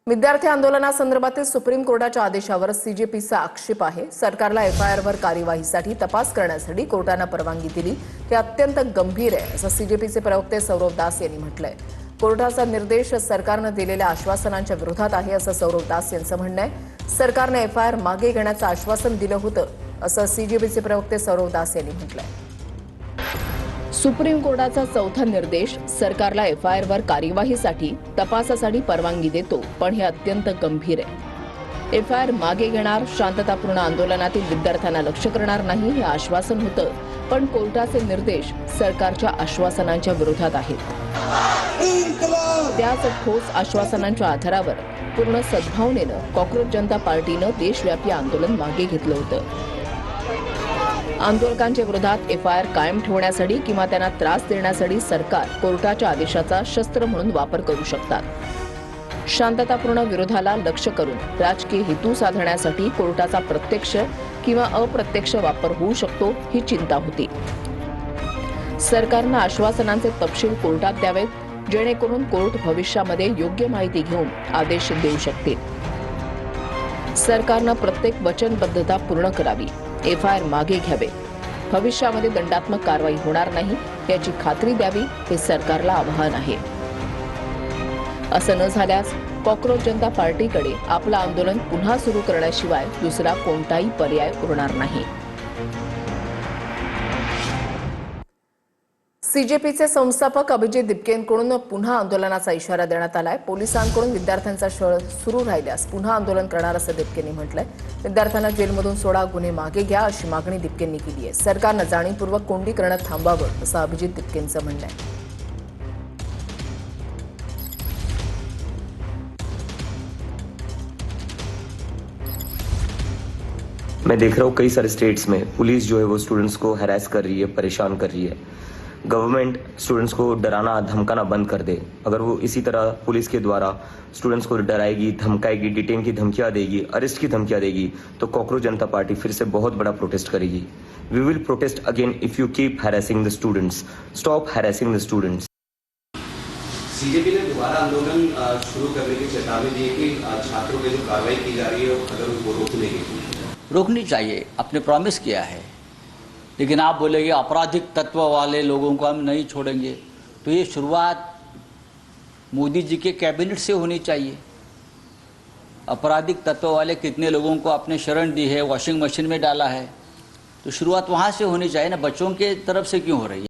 विद्यार्थी आंदोलनासंदर्भातील सुप्रीम कोर्टाच्या आदेशावर सीजेपीचा आक्षेप आहे। सरकारला एफआयआरवर कार्यवाहीसाठी तपास करण्यासाठी कोर्टाने परवानगी दिली हे अत्यंत गंभीर आहे, असं सीजेपीचे प्रवक्ते सौरव दास यांनी म्हटलंय। कोर्टाचा निर्देश सरकारने दिलेल्या आश्वासनांच्या विरोधात आहे, असं सौरव दास यांचं म्हणणं आहे। सरकारने एफआयआर मागे घेण्याचं आश्वासन दिलं होतं, असं सीजेपीचे प्रवक्ते सौरव दास यांनी म्हटलंय। सुप्रीम कोर्टाचा चौथा निर्देश सरकारला एफआयआरवर कार्यवाहीसाठी तपासासाठी परवानगी देतो, पण हे अत्यंत गंभीर आहे। एफआयआर मागे घेणार, शांततापूर्ण आंदोलनातील विद्यार्थ्यांना लक्ष्य करणार नाही हे आश्वासन होतं, पण कोर्टाचे निर्देश सरकारच्या आश्वासनांच्या विरोधात आहेत। त्याच ठोस आश्वासनांच्या आधारावर पूर्ण सद्भावनेनं कॉकरोच जनता पार्टीनं देशव्यापी आंदोलन मागे घेतलं होतं। आंदोलकांच्या विरोधात एफआयआर कायम ठेवण्यासाठी किंवा त्यांना त्रास देण्यासाठी सरकार कोर्टाच्या आदेशाचा शस्त्र म्हणून वापर करू शकतात। शांततापूर्ण विरोधाला लक्ष्य करून राजकीय हेतू साधण्यासाठी कोर्टाचा प्रत्यक्ष किंवा अप्रत्यक्ष वापर होऊ शकतो ही चिंता होती। सरकारनं आश्वासनांचे तपशील कोर्टात द्यावेत, जेणेकरून कोर्ट भविष्यामध्ये योग्य माहिती घेऊन आदेश देऊ शकतील। सरकारनं प्रत्येक वचनबद्धता पूर्ण करावी, एफआयआर मागे घ्यावे, भविष्यामध्ये दंडात्मक कारवाई होणार नाही याची खात्री द्यावी हे सरकारला आवाहन आहे। असं न झाल्यास कॉकरोच जनता पार्टीकडे आपलं आंदोलन पुन्हा सुरू करण्याशिवाय दुसरा कोणताही पर्याय उरणार नाही। सीजेपीचे संस्थापक अभिजित दिपकेंकडून पुन्हा आंदोलनाचा इशारा देण्यात आलाय। पोलिसांकडून विद्यार्थ्यांचा छळ सुरू राहिल्यास पुन्हा आंदोलन करणार असं दिपकेंनी म्हटलंय। विद्यार्थ्यांना जेलमधून सोडा, गुन्हे मागे घ्या अशी मागणी दिपकेंनी केली आहे। सरकारनं जाणीवपूर्वक कोंडी करणं थांबावं असं अभिजित दिपकेंचं म्हणणं आहे। मैं देख रहा हूँ कई सारे स्टेट्स में पुलिस जो है वो स्टूडेंट्स को हैरेस कर रही है, परेशान कर रही है। गवर्नमेंट स्टूडेंट्स को डराना धमकाना बंद कर दे। अगर वो इसी तरह पुलिस के द्वारा स्टूडेंट्स को डराएगी, धमकाएगी, डिटेन की धमकियां देगी, अरेस्ट की धमकियां देगी, तो कॉकरोच जनता पार्टी फिर से बहुत बड़ा प्रोटेस्ट करेगी। We will protest again if you keep harassing the students. Stop harassing the students. CJP ने दोबारा आंदोलन शुरू करने की चेतावनी दी है कि छात्रों पे जो कार्रवाई की जा रही है अगर उनको रोकनी चाहिए, अपने प्रॉमिस किया है। लेकिन आप बोलेंगे आपराधिक तत्व वाले लोगों को हम नहीं छोड़ेंगे, तो ये शुरुआत मोदी जी के कैबिनेट से होनी चाहिए। आपराधिक तत्व वाले कितने लोगों को आपने शरण दी है, वॉशिंग मशीन में डाला है, तो शुरुआत वहाँ से होनी चाहिए ना, बच्चों के तरफ से क्यों हो रही है।